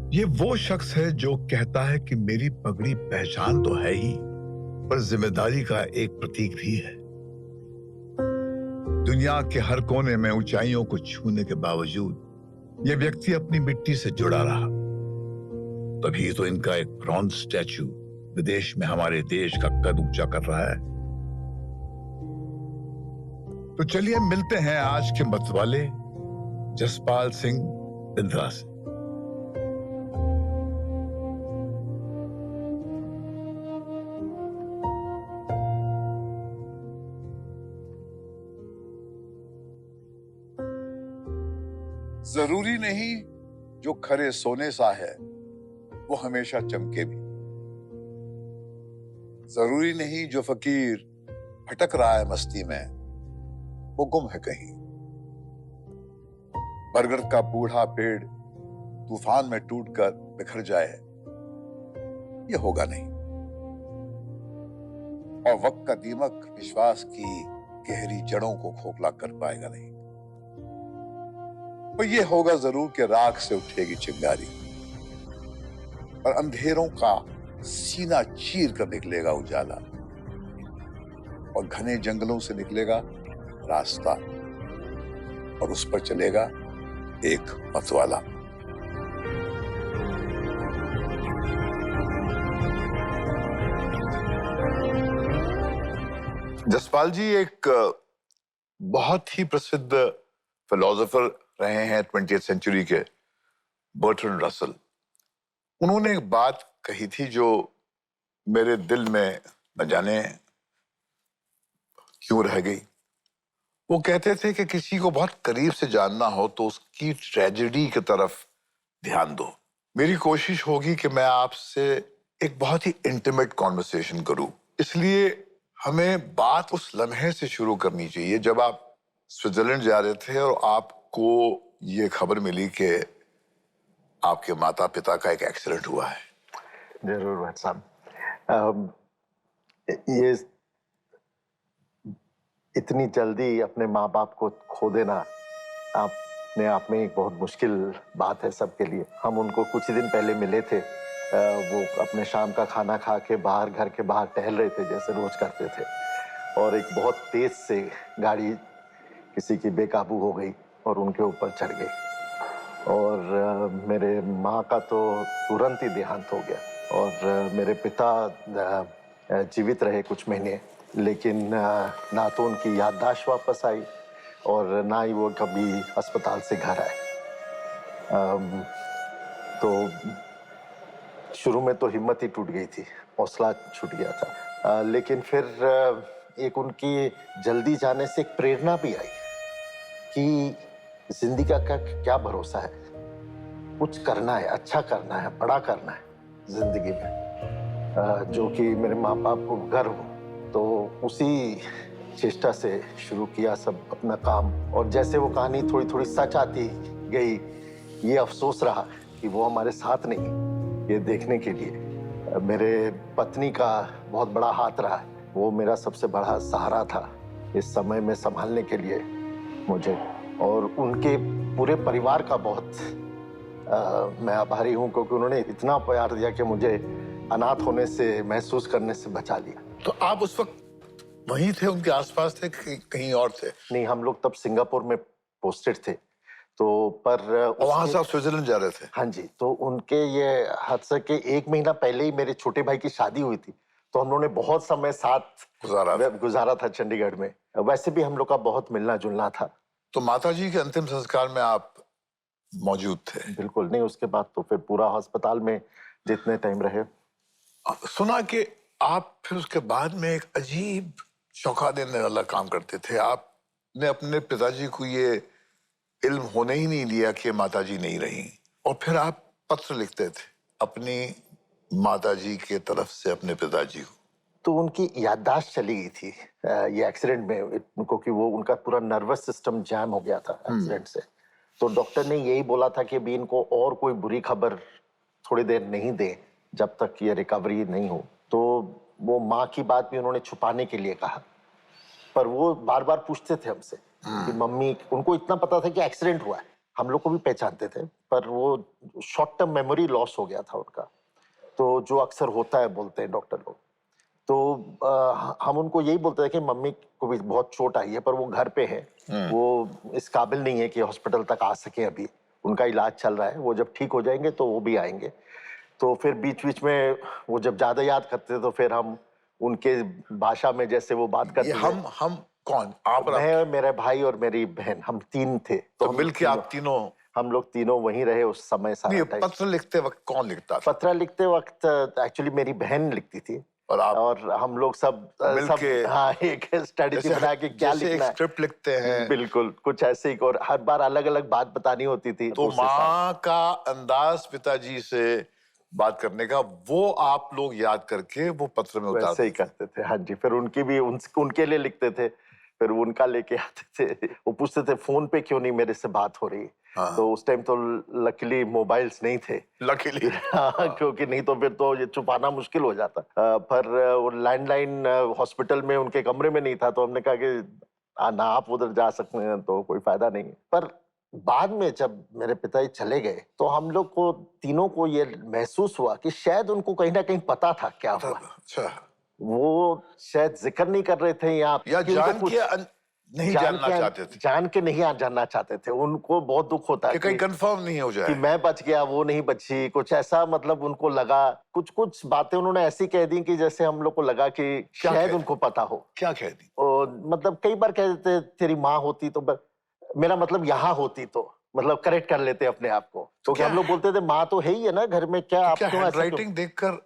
ये वो शख्स है जो कहता है कि मेरी पगड़ी पहचान तो है ही, पर जिम्मेदारी का एक प्रतीक भी है। दुनिया के हर कोने में ऊंचाइयों को छूने के बावजूद यह व्यक्ति अपनी मिट्टी से जुड़ा रहा। तभी तो इनका एक ब्रॉन्ज स्टैचू विदेश में हमारे देश का कद ऊंचा कर रहा है। तो चलिए मिलते हैं आज के मतवाले जसपाल सिंह बिंद्रा से। जरूरी नहीं जो खरे सोने सा है वो हमेशा चमके भी। जरूरी नहीं जो फकीर भटक रहा है मस्ती में वो गुम है कहीं। बरगद का बूढ़ा पेड़ तूफान में टूटकर बिखर जाए ये होगा नहीं। और वक्त का दीमक विश्वास की गहरी जड़ों को खोखला कर पाएगा नहीं। पर यह होगा जरूर कि राख से उठेगी चिंगारी और अंधेरों का सीना चीर कर निकलेगा उजाला और घने जंगलों से निकलेगा रास्ता और उस पर चलेगा एक मतवाला। जसपाल जी एक बहुत ही प्रसिद्ध फिलोसोफर रहे हैं 20th सेंचुरी के, बर्ट्रैंड रसल। उन्होंने एक बात कही थी जो मेरे दिल में न जाने क्यों रह गई। वो कहते थे कि किसी को बहुत करीब से जानना हो तो उसकी ट्रेजेडी की तरफ ध्यान दो। मेरी कोशिश होगी कि मैं आपसे एक बहुत ही इंटीमेट कॉन्वर्सेशन करूं, इसलिए हमें बात उस लम्हे से शुरू करनी चाहिए जब आप स्विट्जरलैंड जा रहे थे और आपको ये खबर मिली कि आपके माता पिता का एक एक्सीडेंट हुआ है। जरूर भाई साहब, ये इतनी जल्दी अपने माँ बाप को खो देना अपने आप में एक बहुत मुश्किल बात है सबके लिए। हम उनको कुछ ही दिन पहले मिले थे। वो अपने शाम का खाना खा के बाहर, घर के बाहर टहल रहे थे जैसे रोज करते थे, और एक बहुत तेज से गाड़ी किसी की बेकाबू हो गई और उनके ऊपर चढ़ गई। और मेरे माँ का तो तुरंत ही देहांत हो गया और मेरे पिता जीवित रहे कुछ महीने, लेकिन ना तो उनकी याददाश्त वापस आई और ना ही वो कभी अस्पताल से घर आए। तो शुरू में तो हिम्मत ही टूट गई थी, हौसला छूट गया था, लेकिन फिर एक उनकी जल्दी जाने से एक प्रेरणा भी आई कि जिंदगी का क्या भरोसा है, कुछ करना है, अच्छा करना है, बड़ा करना है जिंदगी में, जो कि मेरे माँ बाप को गर्व हो। तो उसी चेष्टा से शुरू किया सब अपना काम, और जैसे वो कहानी थोड़ी थोड़ी सच आती गई, ये अफसोस रहा कि वो हमारे साथ नहीं। ये देखने के लिए मेरे पत्नी का बहुत बड़ा हाथ रहा, वो मेरा सबसे बड़ा सहारा था इस समय में संभालने के लिए मुझे, और उनके पूरे परिवार का बहुत मैं आभारी हूँ, क्योंकि उन्होंने इतना प्यार दिया कि मुझे अनाथ होने से, महसूस करने से बचा लिया। तो आप उस वक्त वहीं थे, उनके आसपास थे कि कहीं और थे? नहीं, हम लोग तब सिंगापुर में पोस्टेड थे, तो पर वहां से आप स्विट्जरलैंड जा रहे थे? हाँ जी। तो उनके ये हादसे के 1 महीना पहले ही मेरे छोटे भाई की शादी हुई थी, तो हम लोगों ने बहुत समय साथ गुजारा था चंडीगढ़ में। वैसे भी हम लोग का बहुत मिलना जुलना था। तो माताजी के अंतिम संस्कार में आप मौजूद थे? बिल्कुल नहीं, उसके बाद तो फिर पूरा अस्पताल में जितने टाइम रहे। सुना कि आप फिर उसके बाद में एक अजीब चौंका देने वाला काम करते थे। आपने अपने पिताजी को ये इल्म होने ही नहीं दिया कि माताजी नहीं रही, और फिर आप पत्र लिखते थे अपनी माताजी के तरफ से अपने पिताजी को। तो उनकी याददाश्त चली गई थी ये एक्सीडेंट में, उनको कि वो उनका पूरा नर्वस सिस्टम जैम हो गया था एक्सीडेंट से। तो डॉक्टर ने यही बोला था कि अभी इनको और कोई बुरी खबर थोड़ी देर नहीं दें जब तक ये रिकवरी नहीं हो। तो वो माँ की बात भी उन्होंने छुपाने के लिए कहा, पर वो बार बार पूछते थे हमसे कि मम्मी, उनको इतना पता था कि एक्सीडेंट हुआ है, हम लोग को भी पहचानते थे, पर वो शॉर्ट टर्म मेमोरी लॉस हो गया था उनका, तो जो अक्सर होता है बोलते हैं डॉक्टर लोग। तो हम उनको यही बोलते थे कि मम्मी को भी बहुत चोट आई है, पर वो घर पे है, वो इस काबिल नहीं है कि हॉस्पिटल तक आ सके, अभी उनका इलाज चल रहा है, वो जब ठीक हो जाएंगे तो वो भी आएंगे। तो फिर बीच बीच में वो जब ज्यादा याद करते थे तो फिर हम उनके भाषा में जैसे वो बात ये करते थे। हम कौन, आप और मैं, मेरे भाई और मेरी बहन, हम 3 थे। तो हम मिलके आप तीनों? हम लोग तीनों वहीं रहे उस समय सारा नहीं, टाइम। पत्र लिखते वक्त कौन लिखता था? पत्र लिखते वक्त एक्चुअली मेरी बहन लिखती थी, और आप और हम लोग सब मिलके हाँ, एक स्ट्रेटजी बना के क्या जैसे एक लिखना है। स्क्रिप्ट लिखते हैं, बिल्कुल कुछ ऐसे ही, और हर बार अलग अलग बात बतानी होती थी। तो उस हिसाब माँ का अंदाज पिताजी से बात करने का वो आप लोग याद करके वो पत्र में वैसे ही उतारते थे। करते थे। हाँ जी, फिर उनकी भी उनके लिए लिखते थे, फिर उनका लेके आते थे। वो पूछते थे फोन पे क्यों नहीं मेरे से बात हो रही। हाँ। तो उस टाइम तो लकीली मोबाइल्स नहीं थे। लकीली। हाँ, क्योंकि नहीं तो फिर तो ये छुपाना मुश्किल हो जाता। पर वो लैंडलाइन हॉस्पिटल में उनके कमरे में नहीं था, तो हमने कहा कि ना आप उधर जा सकते हैं तो कोई फायदा नहीं है। पर बाद में जब मेरे पिताजी चले गए तो हम लोग को तीनों को ये महसूस हुआ कि शायद उनको कहीं ना कहीं पता था क्या हुआ। अच्छा, वो शायद जिक्र नहीं कर रहे थे या कि उनको जान कुछ के नहीं जानना चाहते थे, जान के नहीं जानना चाहते थे। उनको बहुत दुख होता कि कहीं कंफर्म नहीं हो कि जाए। मैं बच गया, वो नहीं बची, कुछ ऐसा, मतलब उनको लगा। कुछ कुछ बातें उन्होंने ऐसी कह दी कि जैसे हम लोग को लगा कि क्या शायद कह उनको पता हो। क्या कह दी? और मतलब कई बार कह देते तेरी माँ होती तो मेरा मतलब यहाँ होती तो, मतलब करेक्ट कर लेते अपने आप को, क्योंकि हम लोग बोलते थे माँ तो है ही है ना घर में, क्या तो आप क्या क्यों ऐसा क्यों? हैंडराइटिंग देखकर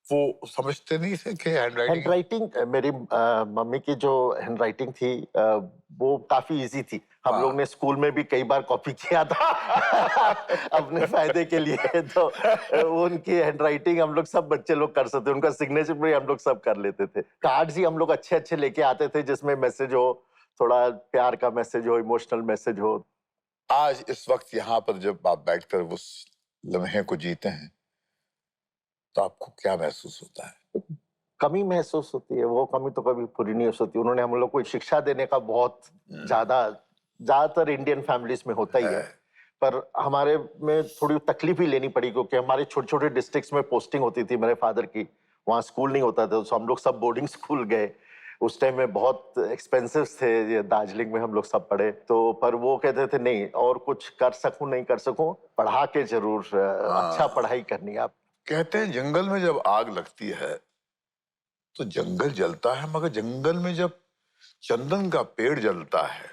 वो समझते नहीं थे कि हैंडराइटिंग? हैंडराइटिंग मेरी मम्मी की जो हैंडराइटिंग थी वो काफी इजी थी। हम हाँ। लोग ने स्कूल में भी कई बार कॉपी किया था अपने फायदे के लिए। तो उनकी हैंडराइटिंग हम लोग सब बच्चे लोग कर सकते, उनका सिग्नेचर भी हम लोग सब कर लेते थे। कार्ड्स ही हम लोग अच्छे अच्छे लेके आते थे जिसमें मैसेज हो, थोड़ा प्यार का मैसेज हो, इमोशनल मैसेज हो। आज इस वक्त यहाँ पर जब आप बैठकर उस लम्हे को जीते हैं तो आपको क्या महसूस होता है? कमी महसूस होती है, वो कमी तो कभी पूरी नहीं हो सकती। उन्होंने हम लोग को शिक्षा देने का बहुत ज्यादातर इंडियन फैमिलीज में होता ही है, पर हमारे में थोड़ी तकलीफ ही लेनी पड़ी क्योंकि हमारे छोटे छोटे डिस्ट्रिक्ट्स में पोस्टिंग होती थी मेरे फादर की, वहाँ स्कूल नहीं होता था, तो हम लोग सब बोर्डिंग स्कूल गए। उस टाइम में बहुत एक्सपेंसिव थे, ये दार्जिलिंग में हम लोग सब पढ़े। तो पर वो कहते थे नहीं, और कुछ कर सकूं नहीं कर सकूं, पढ़ा के जरूर अच्छा पढ़ाई करनी है आप। कहते हैं जंगल में जब आग लगती है तो जंगल जलता है, मगर जंगल में जब चंदन का पेड़ जलता है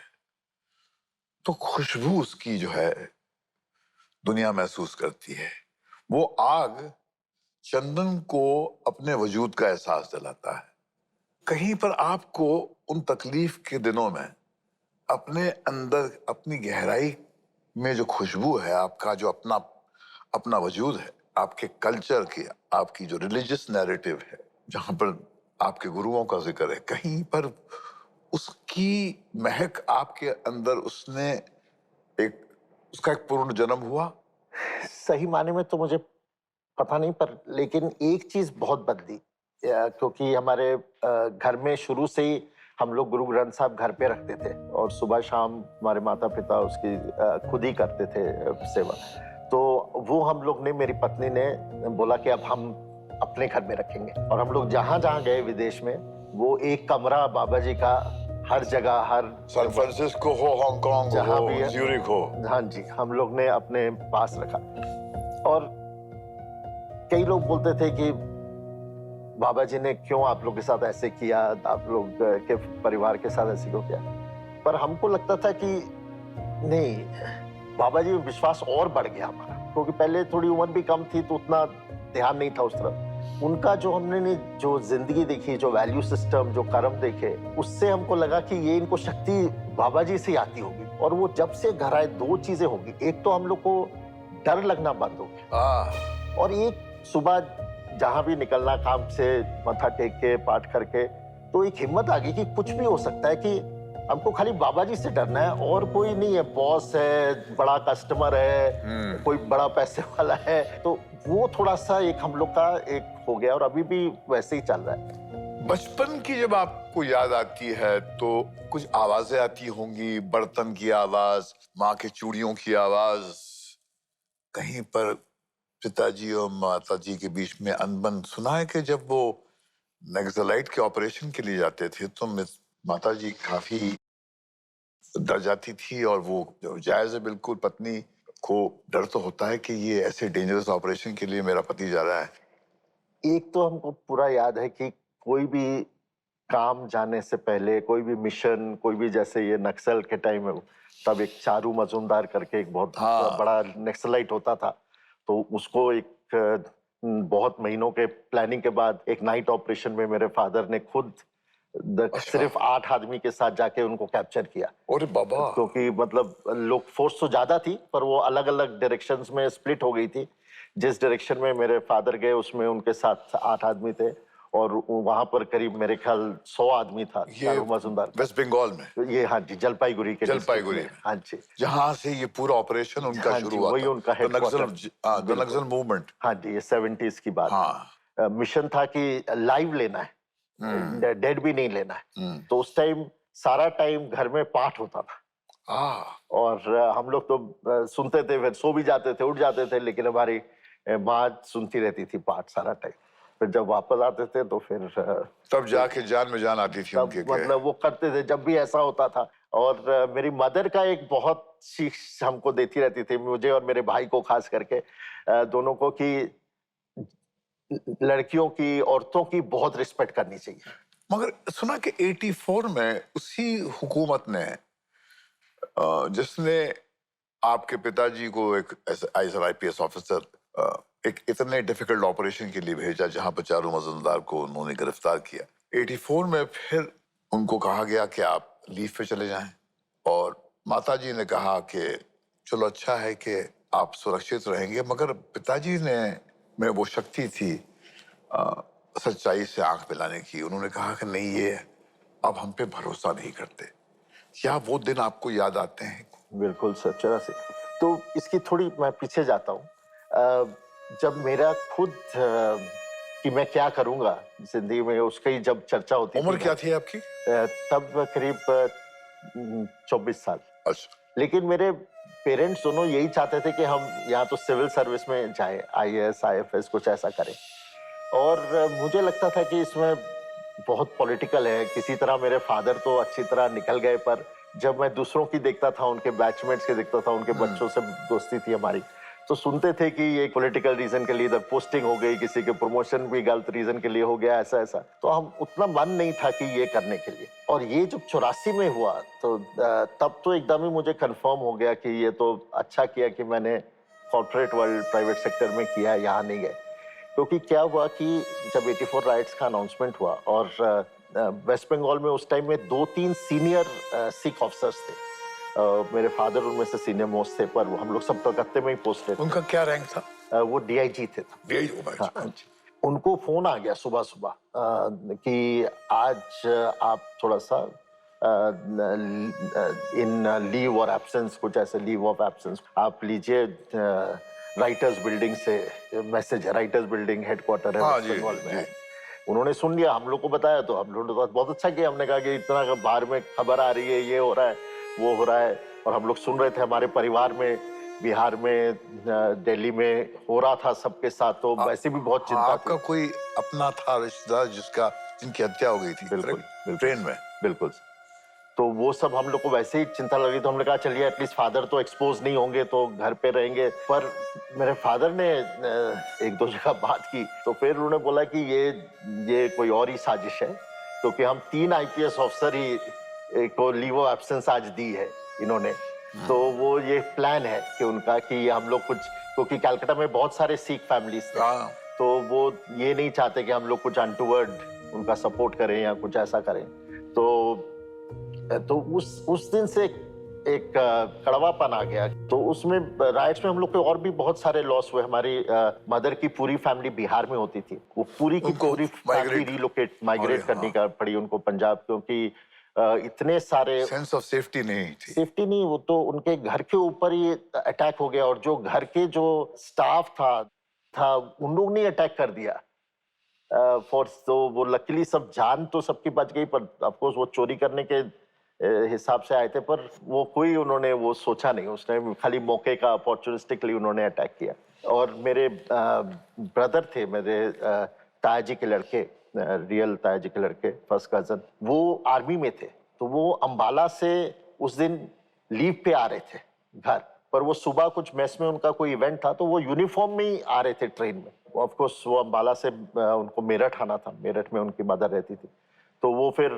तो खुशबू उसकी जो है दुनिया महसूस करती है। वो आग चंदन को अपने वजूद का एहसास दिलाता है। कहीं पर आपको उन तकलीफ के दिनों में अपने अंदर अपनी गहराई में जो खुशबू है, आपका जो अपना अपना वजूद है, आपके कल्चर की, आपकी जो रिलीजियस नैरेटिव है, जहां पर आपके गुरुओं का जिक्र है, कहीं पर उसकी महक आपके अंदर उसका एक पूर्ण जन्म हुआ? सही माने में तो मुझे पता नहीं, पर लेकिन एक चीज बहुत बदली, क्योंकि हमारे घर में शुरू से ही हम लोग गुरु ग्रंथ साहब घर पे रखते थे और सुबह शाम हमारे माता पिता उसकी खुद ही करते थे सेवा। तो वो हम लोग ने, मेरी पत्नी ने बोला कि अब हम अपने घर में रखेंगे, और हम लोग जहां जहां गए विदेश में, वो एक कमरा बाबा जी का हर जगह, हर सैन फ्रांसिस्को हो, हांगकांग जहां हो, भी है, ज्यूरिख हो। हाँ जी, हम लोग ने अपने पास रखा। और कई लोग बोलते थे कि बाबा जी ने क्यों आप लोग के साथ ऐसे किया, आप लोग के परिवार के साथ ऐसे क्यों किया। पर हमको लगता था कि नहीं, बाबा जी में विश्वास और बढ़ गया हमारा, क्योंकि पहले थोड़ी उम्र भी कम थी तो उतना ध्यान नहीं था उस तरफ। उनका जो हमने जो जिंदगी देखी, जो वैल्यू सिस्टम, जो कर्म देखे, उससे हमको लगा कि ये इनको शक्ति बाबा जी से आती होगी। और वो जब से घर आए, दो चीजें होगी, एक तो हम लोग को डर लगना बंद हो गया, और एक सुबह जहां भी निकलना काम से, माथा टेक के पाठ करके, तो एक हिम्मत आ गई कि कुछ भी हो सकता है, कि हमको खाली बाबा जी से डरना है और कोई नहीं है। बॉस है, बड़ा कस्टमर है, कोई बड़ा पैसे वाला है, तो वो थोड़ा सा एक हम लोग का एक हो गया, और अभी भी वैसे ही चल रहा है। बचपन की जब आपको याद आती है तो कुछ आवाजें आती होंगी, बर्तन की आवाज, माँ के चूड़ियों की आवाज, कहीं पर पिताजी और माताजी के बीच में अनबन। सुना है कि जब वो नक्सलाइट के ऑपरेशन के लिए जाते थे तो माताजी काफी डर जाती थी, और वो जो जायज है बिल्कुल, पत्नी को डर तो होता है कि ये ऐसे डेंजरस ऑपरेशन के लिए मेरा पति जा रहा है। एक तो हमको पूरा याद है कि कोई भी काम जाने से पहले, कोई भी मिशन, कोई भी, जैसे ये नक्सल के टाइम में, तब एक चारू मजूमदार करके एक बहुत हाँ, बड़ा नक्सलाइट होता था, तो उसको एक बहुत महीनों के प्लानिंग के बाद एक नाइट ऑपरेशन में मेरे फादर ने खुद अच्छा, सिर्फ 8 आदमी के साथ जाके उनको कैप्चर किया। अरे बाबा। क्योंकि मतलब लोग, फोर्स तो ज्यादा थी पर वो अलग अलग डायरेक्शंस में स्प्लिट हो गई थी। जिस डायरेक्शन में मेरे फादर गए उसमें उनके साथ 8 आदमी थे, और वहां पर करीब मेरे ख्याल 100 आदमी था ये चारू मजूमदार का। वेस्ट बंगाल में, तो ये, हाँ जी, जलपाईगुड़ी के डिस्ट्रिक्ट जलपाईगुड़ी में। में, हाँ जी, जहां से ये पूरा ऑपरेशन उनका हाँ शुरू जी, हुआ वही था। उनका द नक्सल, हेडक्वार्टर। द बिल्कुल, नक्सल मूवमेंट। हाँ जी, ये 70s की बात हाँ। है। मिशन था कि लाइव लेना है, डेड भी नहीं लेना है। तो उस टाइम सारा टाइम घर में पाठ होता था, और हम लोग तो सुनते थे, फिर सो भी जाते थे, उठ जाते थे, लेकिन हमारी माँ सुनती रहती थी पाठ सारा टाइम। फिर जब वापस आते थे तो फिर तब जाके जान में जान आती थी तब उनके के। मतलब वो करते थे जब भी ऐसा होता था। और मेरी मदर का एक बहुत सीख हमको देती रहती थी, मुझे और मेरे भाई को खास करके, दोनों को, कि लड़कियों की, औरतों की बहुत रिस्पेक्ट करनी चाहिए। मगर सुना कि 84 में उसी हुकूमत ने जिसने आपके पिताजी को एक आईपीएस ऑफिसर एक इतने डिफिकल्ट ऑपरेशन के लिए भेजा जहां पर चारू मजूमदार को उन्होंने गिरफ्तार किया। 84 में फिर उनको कहा गया कि आप लीव पे चले जाएं, और माताजी ने कहा कि चलो अच्छा है कि आप सुरक्षित रहेंगे, मगर पिताजी ने में वो शक्ति थी सच्चाई से आंख मिलाने की। उन्होंने कहा कि नहीं, ये अब हम पे भरोसा नहीं करते। क्या वो दिन आपको याद आते हैं? बिल्कुल सच तरह से। तो इसकी थोड़ी मैं पीछे जाता हूँ। जब मेरा खुद कि मैं क्या करूँगा जिंदगी में, उसकी जब चर्चा होती उम्र थी क्या थी आपकी? तब करीब 24 साल। अच्छा। लेकिन मेरे पेरेंट्स दोनों यही चाहते थे कि हम या तो सिविल सर्विस में जाएं, आईएएस, आईएफएस, कुछ ऐसा करें। और मुझे लगता था कि इसमें बहुत पॉलिटिकल है। किसी तरह मेरे फादर तो अच्छी तरह निकल गए, पर जब मैं दूसरों की देखता था, उनके बैचमेट्स के देखता था, उनके बच्चों से दोस्ती थी हमारी, तो सुनते थे कि ये पॉलिटिकल रीजन के लिए इधर पोस्टिंग हो गई, किसी के प्रमोशन भी गलत रीजन के लिए हो गया, ऐसा ऐसा। तो हम उतना मन नहीं था कि ये करने के लिए। और ये जब 84 में हुआ तो तब तो एकदम ही मुझे कंफर्म हो गया कि ये तो अच्छा किया कि मैंने कॉर्पोरेट वर्ल्ड, प्राइवेट सेक्टर में किया, यहाँ नहीं गए। क्योंकि क्या हुआ कि जब 84 राइट्स का अनाउंसमेंट हुआ, और वेस्ट बंगाल में उस टाइम में 2-3 सीनियर सिख ऑफिसर्स थे। मेरे फादर उनमें से सीनियर मोस्ट थे, पर हम लोग सब कलकत्ते में ही पोस्टेड थे। उनका क्या रैंक था? वो डीआईजी थे तब। यही होगा। हाँ, हाँ जी। उनको फोन आ गया सुबह सुबह कि आज आप थोड़ा सा इन लीव और एब्सेंस, कुछ ऐसे लीव ऑफ एब्सेंस आप लीजिए। राइटर्स बिल्डिंग से मैसेज है, राइटर्स बिल्डिंग हेडक्वार्टर है हाँ वेस्ट जी, बंगाल में जी। है। उन्होंने सुन लिया, हम लोग को बताया, तो हम लोग ने तो बहुत अच्छा किया। हमने कहा कि इतना बाहर में खबर आ रही है, ये हो रहा है, वो हो रहा है, और हम लोग सुन रहे थे। हमारे परिवार में, बिहार में, दिल्ली में हो रहा था सबके साथ, तो वैसे भी बहुत हाँ, चिंता आपका थी। कोई अपना था रिश्तेदार जिनकी हत्या हो गई थी? बिल्कुल, correct? बिल्कुल, ट्रेन में? बिल्कुल। तो वो सब हम लोग को वैसे ही चिंता लगी, तो हमने कहा चलिए एटलीस्ट फादर तो एक्सपोज नहीं होंगे, तो घर पे रहेंगे। पर मेरे फादर ने 1-2 जगह बात की, तो फिर उन्होंने बोला कि ये कोई और ही साजिश है, क्योंकि हम 3 आईपीएस ऑफिसर ही को लीव ऑफ एब्सेंस आज दी है इन्होंने। तो वो ये प्लान है कि उनका, कि हम लोग कुछ, क्योंकि कलकत्ता में बहुत सारे सिख फैमिलीज थे, हाँ। तो वो ये नहीं चाहते कि हम लोग कुछ अनटूवर्ड उनका सपोर्ट करें या कुछ ऐसा करें। तो उस दिन से एक कड़वापन आ गया। तो उसमें राइट्स में हम लोग के और भी बहुत सारे लॉस हुए। हमारी मदर की पूरी फैमिली बिहार में होती थी, वो पूरी की उनको पूरी फैमिली माइग्रेट करने हाँ। का पड़ी उनको पंजाब, क्योंकि इतने सारे सेंस ऑफ सेफ्टी नहीं थी। सेफ्टी नहीं, वो तो उनके घर के ऊपर ही अटैक हो गया, और जो घर के जो स्टाफ था उन लोग ने अटैक कर दिया। फॉर तो वो लकीली सब जान तो सबकी बच गई, पर ऑफकोर्स वो चोरी करने के हिसाब से आए थे, पर वो कोई उन्होंने वो सोचा नहीं, उसने खाली मौके का अपॉर्चुनिस्टिकली उन्होंने अटैक किया। और मेरे ब्रदर थे, मेरे ताया जी के लड़के, रियल ताया जी के लड़के, फर्स्ट कजन, वो आर्मी में थे। तो वो अंबाला से उस दिन लीव पे आ रहे थे घर, पर वो सुबह कुछ मेस में उनका कोई इवेंट था, तो वो यूनिफॉर्म में ही आ रहे थे ट्रेन में। ऑफ कोर्स वो अंबाला से उनको मेरठ आना था, मेरठ में उनकी मदर रहती थी, तो वो फिर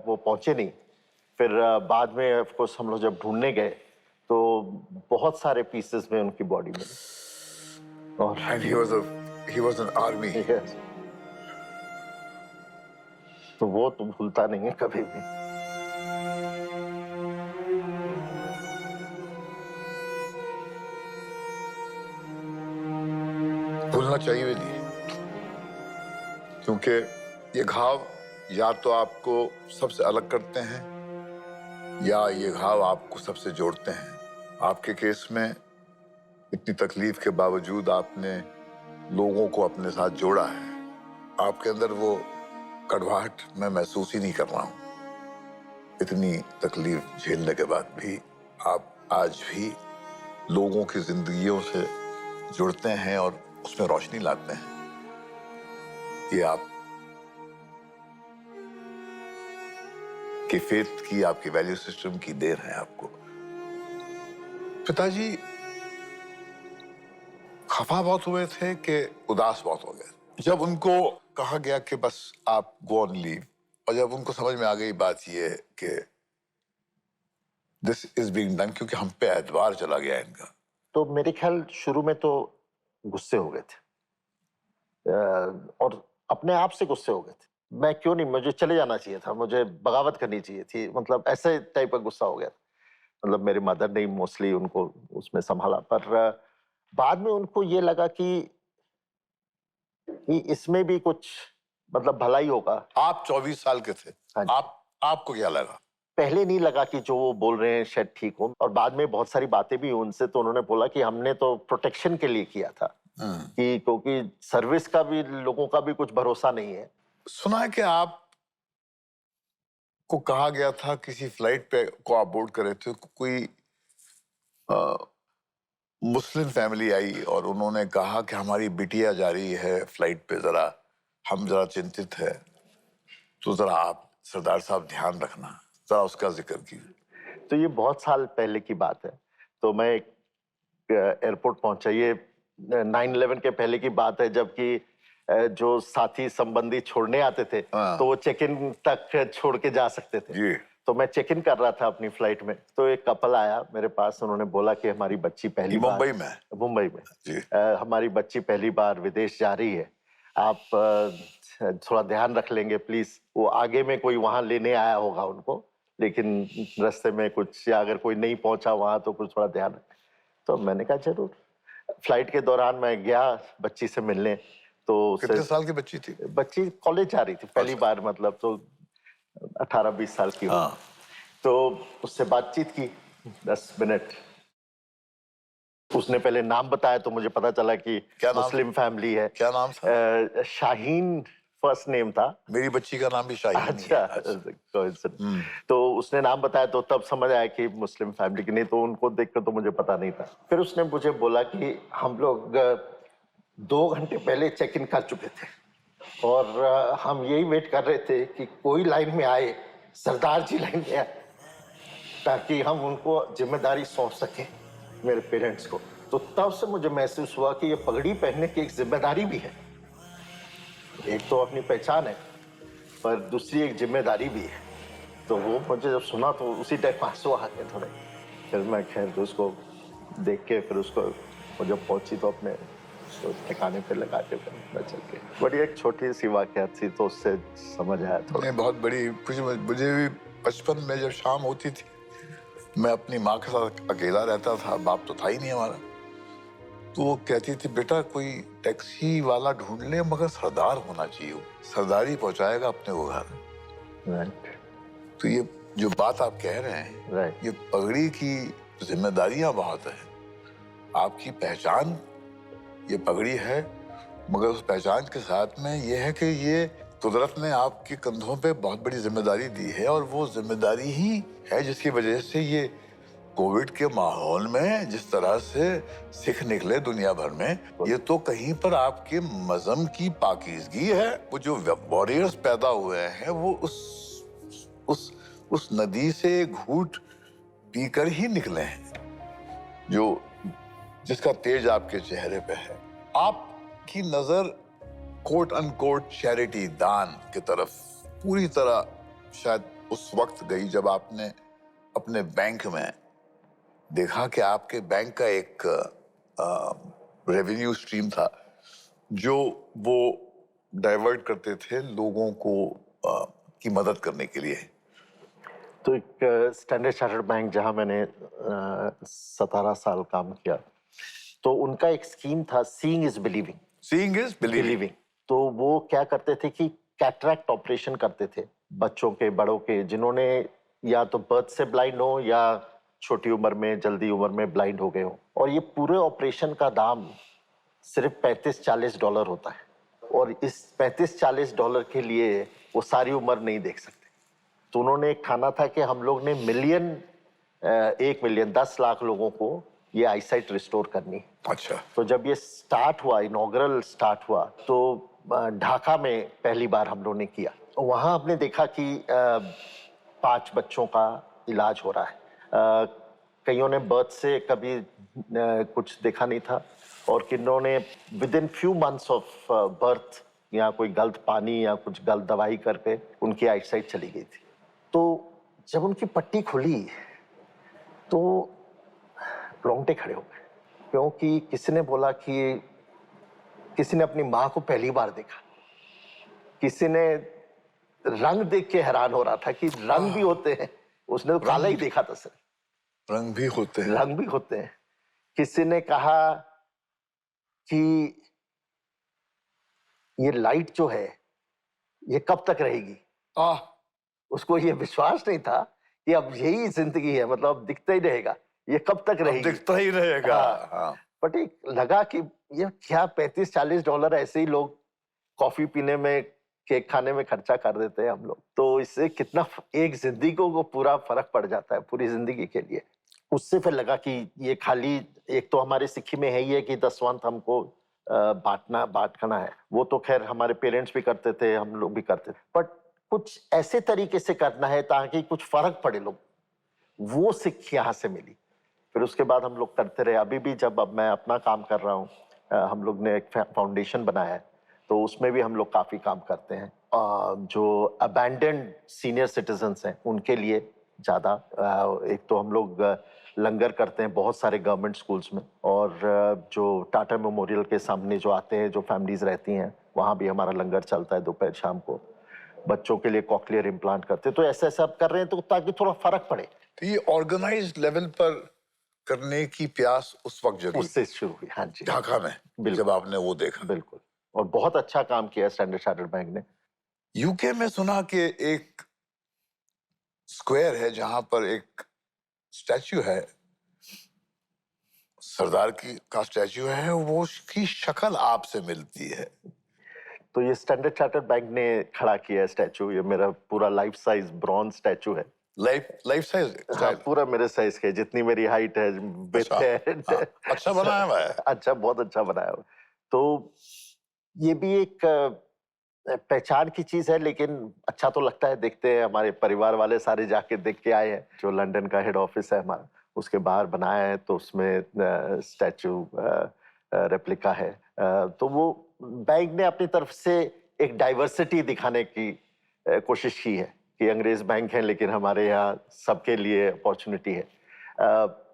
वो पहुंचे नहीं। फिर बाद में ऑफ कोर्स हम लोग जब ढूंढने गए तो बहुत सारे पीसेस में उनकी बॉडी मिली। और And he was an army. yes, तो वो तो भूलता नहीं है कभी भी। भूलना चाहिए भी नहीं, क्योंकि ये घाव या तो आपको सबसे अलग करते हैं या ये घाव आपको सबसे जोड़ते हैं। आपके केस में इतनी तकलीफ के बावजूद आपने लोगों को अपने साथ जोड़ा है। आपके अंदर वो कड़वाहट मैं महसूस ही नहीं कर रहा हूं। इतनी तकलीफ झेलने के बाद भी आप आज भी लोगों की जिंदगियों से जुड़ते हैं और उसमें रोशनी लाते हैं। ये आप की फेथ की, आपकी वैल्यू सिस्टम की देर है आपको। पिताजी खफा बहुत हुए थे कि उदास बहुत हो गए जब उनको कहा गया कि बस आप गो ऑन लीव, और जब उनको समझ में आ गई बात ये कि दिस इज बीइंग डन, क्योंकि हम पे एतबार चला गया इनका। तो मेरे ख्याल शुरू में तो गुस्से हो गए थे, और अपने आप से गुस्से हो गए थे। मैं क्यों नहीं, मुझे चले जाना चाहिए था, मुझे बगावत करनी चाहिए थी, मतलब ऐसे टाइप का गुस्सा हो गया था। मतलब मेरे मदर ने मोस्टली उनको उसमें संभाला, पर बाद में उनको ये लगा कि इसमें भी कुछ मतलब भलाई होगा। आप 24 साल के थे, हाँ जी। आपको क्या लगा? पहले नहीं लगा कि जो वो बोल रहे हैं शायद ठीक हो, और बाद में बहुत सारी बातें भी उनसे, तो उन्होंने बोला कि हमने तो प्रोटेक्शन के लिए किया था, कि क्योंकि सर्विस का भी, लोगों का भी कुछ भरोसा नहीं है। सुना है कि आप को कहा गया था किसी फ्लाइट पे को आप बोर्ड कर रहे थे, कोई मुस्लिम फैमिली आई और उन्होंने कहा कि हमारी बिटिया जा रही है फ्लाइट पे, जरा हम जरा चिंतित है, तो जरा आप सरदार साहब ध्यान रखना, जरा उसका जिक्र कीजिए। तो ये बहुत साल पहले की बात है। तो मैं एयरपोर्ट पहुंचा, ये 9/11 के पहले की बात है, जबकि जो साथी संबंधी छोड़ने आते थे तो वो चेक इन तक छोड़ के जा सकते थे। जी। तो मैं चेक इन कर रहा था अपनी फ्लाइट में, तो एक कपल आया मेरे पास, उन्होंने बोला कि हमारी बच्ची पहली बार मुंबई में जी। हमारी बच्ची पहली बार विदेश जा रही है, आप थोड़ा ध्यान रख लेंगे प्लीज। वो आगे में कोई वहां लेने आया होगा उनको, लेकिन रास्ते में कुछ, या अगर कोई नहीं पहुंचा वहां तो कुछ थोड़ा ध्यान। तो मैंने कहा जरूर। फ्लाइट के दौरान मैं गया बच्ची से मिलने, तो कितने साल की बच्ची थी? बच्ची कॉलेज जा रही थी पहली बार, मतलब तो 18-20 साल की। हाँ। तो उससे बातचीत की 10 मिनट। उसने पहले नाम बताया तो मुझे पता चला कि क्या नाम? मुस्लिम फैमिली है। क्या नाम था? शाहीन फर्स्ट नेम था। मेरी बच्ची का नाम भी शाहीन ही है। अच्छा। तो उसने नाम बताया तो तब समझ आया कि मुस्लिम फैमिली की, नहीं तो उनको देखकर तो मुझे पता नहीं था। फिर उसने मुझे बोला कि हम लोग 2 घंटे पहले चेक इन कर चुके थे और हम यही वेट कर रहे थे कि कोई लाइन में आए, सरदार जी लाइन में आए, ताकि हम उनको जिम्मेदारी सौंप सकें मेरे पेरेंट्स को। तो तब से मुझे महसूस हुआ कि ये पगड़ी पहनने की एक जिम्मेदारी भी है। एक तो अपनी पहचान है, पर दूसरी एक जिम्मेदारी भी है। तो वो मुझे जब सुना तो उसी टाइप आंसू आ गए थोड़े। फिर मैं खैर उसको देख के, फिर उसको वो जब पहुंची तो अपने तो ठिकाने पे लगा के फिर चल के। बड़ी एक छोटी सी वाक़यात थी, तो उससे समझ आया थोड़ा। बहुत बड़ी खुशी। मुझे भी बचपन में जब शाम होती थी, मैं अपनी माँ के साथ अकेला रहता था, बाप तो था ही नहीं हमारा, तो वो कहती थी बेटा कोई टैक्सी वाला ढूंढ ले, मगर सरदार होना चाहिए, सरदारी पहुंचाएगा अपने वो घर। राइट। तो ये जो बात आप कह रहे हैं, राइट। ये पगड़ी की जिम्मेदारियां बहुत है। आपकी पहचान ये पगड़ी है मगर उस पहचान के साथ में ये है कि ये कुदरत ने आपके कंधों पे बहुत बड़ी जिम्मेदारी दी है, और वो जिम्मेदारी ही है जिसकी वजह से ये कोविड के माहौल में जिस तरह से सिख निकले दुनिया भर में, ये तो कहीं पर आपके मजहब की पाकीज़गी है। वो जो वॉरियर्स पैदा हुए हैं वो उस नदी से घूंट पीकर ही निकले हैं, जो जिसका तेज आपके चेहरे पे है। आपकी नजर कोट अनकोट चैरिटी, दान की तरफ पूरी तरह शायद उस वक्त गई जब आपने अपने बैंक में देखा कि आपके बैंक का एक रेवेन्यू स्ट्रीम था जो वो डाइवर्ट करते थे लोगों को की मदद करने के लिए। तो एक स्टैंडर्ड चार्टर्ड बैंक जहां मैंने 17 साल काम किया, तो उनका एक स्कीम था seeing is believing. Seeing is believing. तो वो क्या करते थे कि कैटरैक्ट ऑपरेशन करते थे बच्चों के, बड़ों के, जिन्होंने या तो बर्थ से ब्लाइंड हो या छोटी उम्र में, जल्दी उम्र में ब्लाइंड हो गए हो। और ये पूरे ऑपरेशन का दाम सिर्फ $35-40 होता है, और इस $35-40 के लिए वो सारी उम्र नहीं देख सकते। तो उन्होंने एक ठाना था कि हम लोग ने 1 मिलियन 10 लाख लोगों को ये आईसाइट रिस्टोर करनी है। अच्छा। तो जब ये स्टार्ट हुआ, इनॉग्रल स्टार्ट हुआ, तो ढाका में पहली बार हम लोग ने किया। वहाँ हमने देखा कि 5 बच्चों का इलाज हो रहा है। कईयों ने बर्थ से कभी कुछ देखा नहीं था, और किन्हों ने with in few months of birth या कोई गलत पानी या कुछ गलत दवाई करके उनकी आईसाइट चली गई थी। तो जब उनकी पट्टी खुली तो रोंगटे खड़े हो गए, क्योंकि किसी ने बोला कि किसी ने अपनी माँ को पहली बार देखा, किसी ने रंग देख के हैरान हो रहा था कि रंग भी होते हैं। उसने तो काला ही देखा था सर, रंग भी होते हैं। रंग भी होते हैं। किसी ने कहा कि ये लाइट जो है ये कब तक रहेगी। उसको ये विश्वास नहीं था कि अब यही जिंदगी है, मतलब अब दिखता ही रहेगा, ये कब तक रहेगी। दिखता ही रहेगा। हाँ। बट एक लगा कि ये क्या $35-40 ऐसे ही लोग कॉफी पीने में, केक खाने में खर्चा कर देते हैं हम लोग। तो इससे कितना एक जिंदगी को पूरा फर्क पड़ जाता है, पूरी जिंदगी के लिए। उससे फिर लगा कि ये खाली एक तो हमारे सिक्खी में है ही है कि दसवंत हमको बांटना है। वो तो खैर हमारे पेरेंट्स भी करते थे, हम लोग भी करते थे, बट कुछ ऐसे तरीके से करना है ताकि कुछ फर्क पड़े लोग। वो सीख यहाँ से मिली। फिर उसके बाद हम लोग करते रहे। अभी भी जब अब मैं अपना काम कर रहा हूँ, हम लोग ने एक फाउंडेशन बनाया है, तो उसमें भी हम लोग काफी काम करते हैं। जो अबैंडन्ड सीनियर सिटीजन्स हैं उनके लिए ज्यादा, एक तो हम लोग लंगर करते हैं बहुत सारे गवर्नमेंट स्कूल्स में, और जो टाटा मेमोरियल के सामने जो आते हैं, जो फैमिलीज रहती हैं, वहाँ भी हमारा लंगर चलता है दोपहर शाम को। बच्चों के लिए कॉकलियर इम्प्लांट करते हैं। तो ऐसे ऐसे आप कर रहे हैं तो ताकि थोड़ा फर्क पड़े। तो ये ऑर्गेनाइज्ड लेवल पर करने की प्यास उस वक्त जगी, उससे शुरू हुई। हाँ जी, ढाका में जब आपने वो देखा। बिल्कुल, और बहुत अच्छा काम किया स्टैंडर्ड चार्टर्ड बैंक ने। यूके में सुना कि एक स्क्वायर है जहां पर एक स्टैच्यू है, सरदार का स्टैच्यू है, वो उसकी शक्ल आपसे मिलती है। तो ये स्टैंडर्ड चार्टर्ड बैंक ने खड़ा किया है स्टैचू। ये मेरा पूरा लाइफ साइज ब्रॉन्ज स्टैचू है। Life size? हाँ, पूरा मेरे साइज के, जितनी मेरी हाइट है, विड्थ है। अच्छा बनाया हुआ है। अच्छा, बहुत अच्छा बनाया हुआ। तो ये भी एक पहचान की चीज है, लेकिन अच्छा तो लगता है। देखते हैं, हमारे परिवार वाले सारे जाके देख के आए हैं। जो लंदन का हेड ऑफिस है हमारा, उसके बाहर बनाया है, तो उसमें स्टैचू रेप्लिका है। तो वो बैंक ने अपनी तरफ से एक डाइवर्सिटी दिखाने की कोशिश की है कि अंग्रेज बैंक है लेकिन हमारे यहाँ सबके लिए अपॉर्चुनिटी है।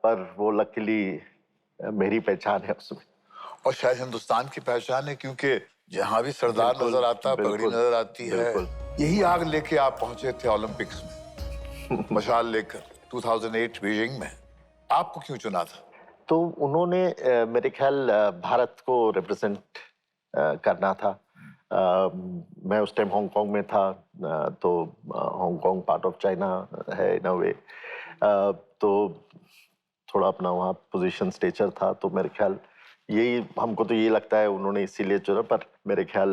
पर वो लकीली मेरी पहचान है उसमें, और शायद हिंदुस्तान की पहचान है, क्योंकि जहां भी सरदार नजर आता है, पगड़ी नजर आती है। यही आग लेके आप पहुंचे थे ओलंपिक्स में, मशाल लेकर 2008 बीजिंग में। आपको क्यों चुना था? तो उन्होंने मेरे ख्याल भारत को रिप्रेजेंट करना था। मैं उस टाइम हांगकांग में था, तो हांगकांग पार्ट ऑफ चाइना है इन अ वे। तो थोड़ा अपना वहाँ पोजीशन स्टेचर था, तो मेरे ख्याल यही हमको तो ये लगता है उन्होंने इसीलिए चुना, पर मेरे ख्याल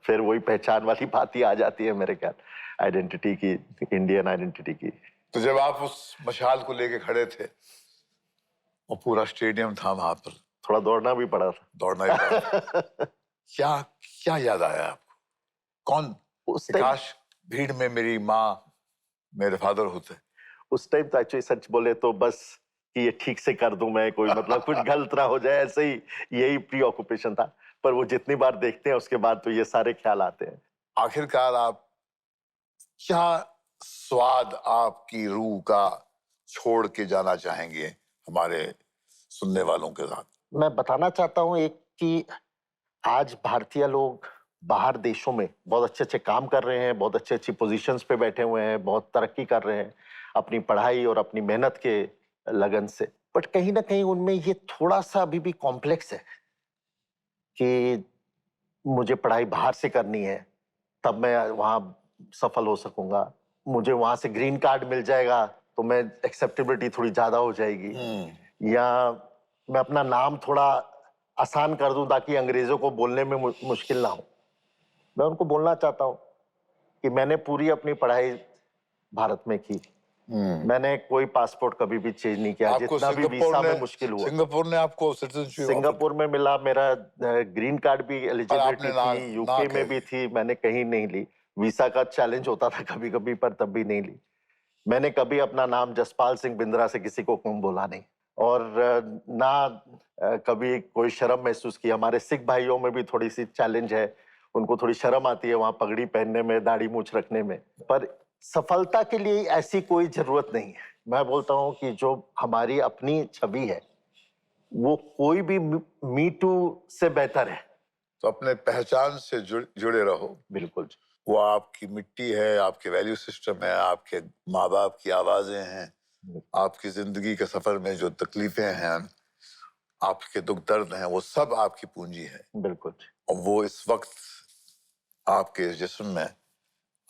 फिर वही पहचान वाली बात ही आ जाती है मेरे ख्याल, आइडेंटिटी की, इंडियन आइडेंटिटी की। तो जब आप उस मशाल को लेके खड़े थे और पूरा स्टेडियम था वहां पर, थोड़ा दौड़ना भी पड़ा था। दौड़ना ही पड़ा। क्या क्या याद आया आपको? कौन? उस टाइम काश भीड़ में मेरी माँ, मेरे फादर होते। उस टाइम तो एक्चुअली सच बोले तो बस कि ये ठीक से कर दूं मैं, कोई मतलब कुछ गलत ना हो जाए, ऐसे ही यही प्री ऑक्यूपेशन था। पर वो जितनी बार देखते हैं उसके बाद तो ये सारे ख्याल आते हैं। आखिरकार आप क्या स्वाद आपकी रूह का छोड़ के जाना चाहेंगे हमारे सुनने वालों के साथ? मैं बताना चाहता हूं एक कि आज भारतीय लोग बाहर देशों में बहुत अच्छे अच्छे काम कर रहे हैं, बहुत अच्छी अच्छी पोजीशंस पे बैठे हुए हैं, बहुत तरक्की कर रहे हैं अपनी पढ़ाई और अपनी मेहनत के लगन से। बट कहीं ना कहीं उनमें ये थोड़ा सा अभी भी कॉम्प्लेक्स है कि मुझे पढ़ाई बाहर से करनी है, तब मैं वहां सफल हो सकूंगा। मुझे वहां से ग्रीन कार्ड मिल जाएगा तो मैं एक्सेप्टेबिलिटी थोड़ी ज्यादा हो जाएगी, या मैं अपना नाम थोड़ा आसान कर दूं ताकि अंग्रेजों को बोलने में मुश्किल ना हो। मैं उनको बोलना चाहता हूं कि मैंने पूरी अपनी पढ़ाई भारत में की, मैंने कोई पासपोर्ट कभी भी चेंज नहीं किया, आपको जितना भी वीसा में मुश्किल हुआ। सिंगापुर ने आपको सिटीजनशिप सिंगापुर में मिला, मेरा ग्रीन कार्ड भी आपने एलिजिबिलिटी ना थी, यूके में भी थी, मैंने कहीं नहीं ली। वीसा का चैलेंज होता था कभी कभी, पर तब भी नहीं ली। मैंने कभी अपना नाम जसपाल सिंह बिंद्रा से किसी को कम बोला नहीं, और ना कभी कोई शर्म महसूस की। हमारे सिख भाइयों में भी थोड़ी सी चैलेंज है, उनको थोड़ी शर्म आती है वहां पगड़ी पहनने में, दाढ़ी मूछ रखने में। पर सफलता के लिए ऐसी कोई जरूरत नहीं है। मैं बोलता हूं कि जो हमारी अपनी छवि है वो कोई भी मी टू से बेहतर है। तो अपने पहचान से जुड़े रहो। बिल्कुल। वो आपकी मिट्टी है, आपके वैल्यू सिस्टम है, आपके माँ बाप की आवाजें हैं, आपकी जिंदगी के सफर में जो तकलीफें हैं, आपके दुख दर्द हैं, वो सब आपकी पूंजी है। बिल्कुल। और वो इस वक्त आपके इस जिस्म में,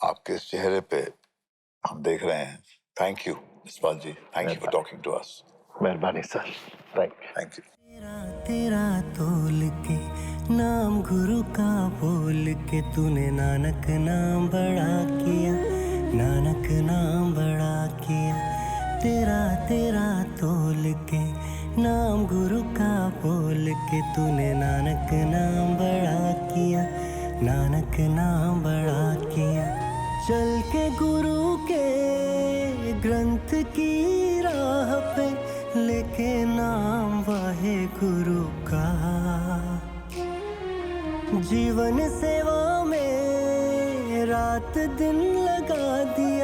आपके इस चेहरे पे हम देख रहे हैं। Thank you Jaspal ji, thank you for talking to us. मेहरबानी सर, थैंक यू। तेरा तोल के नाम गुरु का बोल के तूने नानक नाम बड़ा किया, नानक नाम बड़ा किया। तेरा तोल के नाम गुरु का बोल के तूने नानक नाम बड़ा किया, नानक नाम बड़ा किया। चल के गुरु के ग्रंथ की राह पे लेके नाम वाहे गुरु का, जीवन सेवा में रात दिन लगा दिया।